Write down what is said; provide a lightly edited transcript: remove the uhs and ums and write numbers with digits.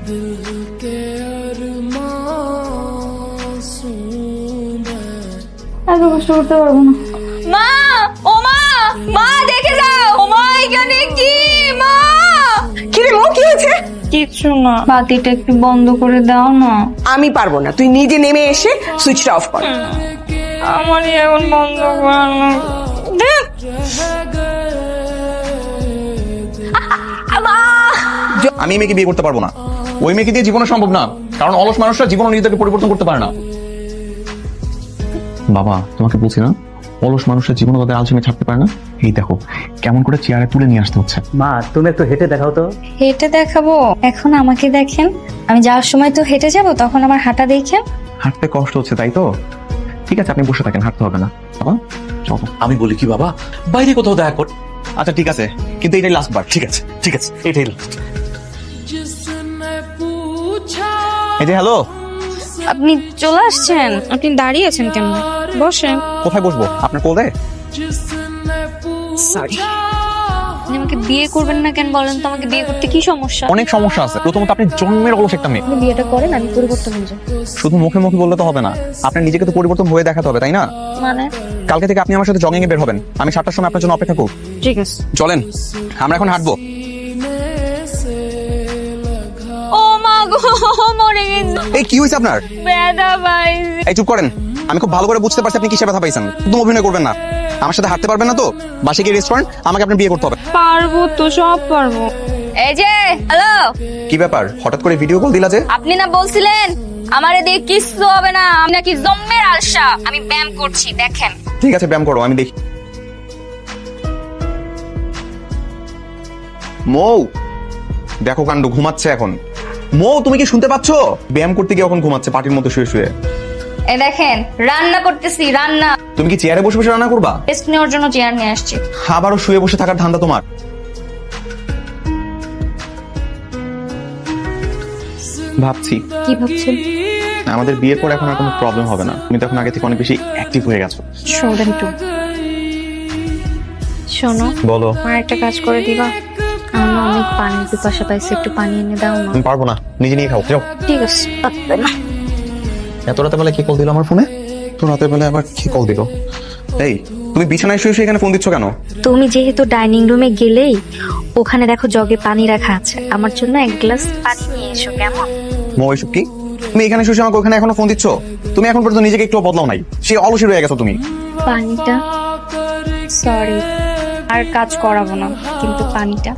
এত কষ্ট করতে পারবো না। মা, ও মা, মা দেখে যাও। ও মা, এখানে কি? মা, কি রে মো, কি হয়েছে? কিছু না, বাতিটা একটু বন্ধ করে দাও না। আমি পারবো না, তুই নিজে নেমে এসে সুইচটা অফ কর। আমারই এখন বন্ধ করানো। আমি মেয়েকে বিয়ে করতে পারবো না, ওই মেয়েকে দিয়ে জীবনে সম্ভব না, কারণ অলস মানুষরা জীবন নিজেদেরকে পরিবর্তন করতে পারে না। বাবা, তোমাকে বলছি না, অলস মানুষরা জীবন তাদের আলসেমি ছাড়তে পারে না। এই দেখো কেমন করে চেয়ারে তুলে নিয়ে আসতে হচ্ছে। মা, তুমি একটু হেঁটে দেখাও তো। হেঁটে দেখাবো? এখন আমাকে দেখেন, আমি যাওয়ার সময় তো হেঁটে যাব, তখন আমার হাঁটা দেখেন। হাঁটতে কষ্ট হচ্ছে তাই তো? ঠিক আছে, আপনি বসে থাকেন, হাঁটতে হবে না। বাবা চলো। আমি বলি কি বাবা, বাইরে কোথাও দেখা কর। আচ্ছা ঠিক আছে, কিন্তু এটাই লাস্ট বার। ঠিক আছে ঠিক আছে, এটাই লাস্ট। এই যে হ্যালো, আপনি চলে আসছেন? আপনি দাঁড়িয়ে আছেন কেন? বসেন। কোথায় বসবো? আপনার কোল দেয়? সরি। আপনি আমাকে বিয়ে করবেন না কেন বলেন তো? আমাকে বিয়ে করতে কি সমস্যা? অনেক সমস্যা আছে। প্রথমত আপনি জন্মের অলস একটা মেয়ে। আপনি বিয়েটা করেন, আমি পরিবর্তন হয়ে যাই। শুধু মুখে মুখে বললে তো হবে না, আপনার নিজেকে তো পরিবর্তন হয়ে দেখাতে হবে, তাই না? মানে? কালকে থেকে আপনি আমার সাথে জগিং এ বের হবেন। আমি 7টার সময় আপনার জন্য অপেক্ষা করব। ঠিক আছে, চলেন, আমরা এখন হাঁটবো। ও মা গো, মরে গেছে। এই কি হয়েছে আপনার? ব্যথা ভাই। এই চুপ করেন, আমি খুব ভালো করে বুঝতে পারছি আপনি কিসে ব্যথা পাইছেন। একদম অভিনয় করবেন না। আমার সাথে হাঁটতে পারবেন না তো? বাসে গিয়ে রেস্টুরেন্ট, আমাকে আপনার বিয়ে করতে হবে। পারবো তো, সব পারবো। এই যে হ্যালো, কি ব্যাপার, হঠাৎ করে ভিডিও কল দিলা যে? আপনি না বলছিলেন আমারে দিয়ে কিচ্ছু হবে না, আমি নাকি জম্মের আলসা। আমি ব্যায়াম করছি, দেখেন। ঠিক আছে, ব্যায়াম করো, আমি দেখি। মৌ, দেখো কাণ্ড, ঘুমাচ্ছে এখন। মৌ, তুমি কি শুনতে পাচ্ছ? ব্যায়াম করতে গিয়ে এখন ঘুমাচ্ছে পাটির মতো শুয়ে শুয়ে। এই দেখেন, রান্না করতেছি, রান্না। তুমি কি চেয়ারে বসে বসে রান্না করবা? রেস্ট নেওয়ার জন্য চেয়ার নিয়ে আসছি। আবারও শুয়ে বসে থাকার ধান্দা তোমার? ভাবছি। কি ভাবছেন? আমাদের বিয়ের পর এখন আর কোনো প্রবলেম হবে না। তুমি তো এখন আগে থেকে অনেক বেশি অ্যাক্টিভ হয়ে গেছো। শোনেন তো, শোনো, বলো। আমার একটা কাজ করে দিবা? আমার না অনেক পানির পিপাসা পাইছে, একটু পানি এনে দাও না। আমি পারবো না, নিজে নিয়ে খাও, যাও। ঠিক আছে, পারবে না। এত রাতে বেলা কি কল দিল আমার ফোনে? তো রাতের বেলা আবার কি কল দিল? এই, তুমি বিছানায় শুয়ে শুয়ে এখানে ফোন দিচ্ছ কেন? তুমি যেহেতু ডাইনিং রুমে গেলেই ওখানে দেখো জগে পানি রাখা আছে, আমার জন্য এক গ্লাস পানি নিয়ে এসো, কেমন? মো, এসব কি? তুমি এখানে শুয়ে শুয়ে আমাকে ওখানে এখনো ফোন দিচ্ছ? তুমি এখন পর্যন্ত নিজেকে একটু বদলাও নাই, সে অলসী রয়ে গেছো তুমি। পানিটা, সরি, আর কাজ করাবো না, কিন্তু পানিটা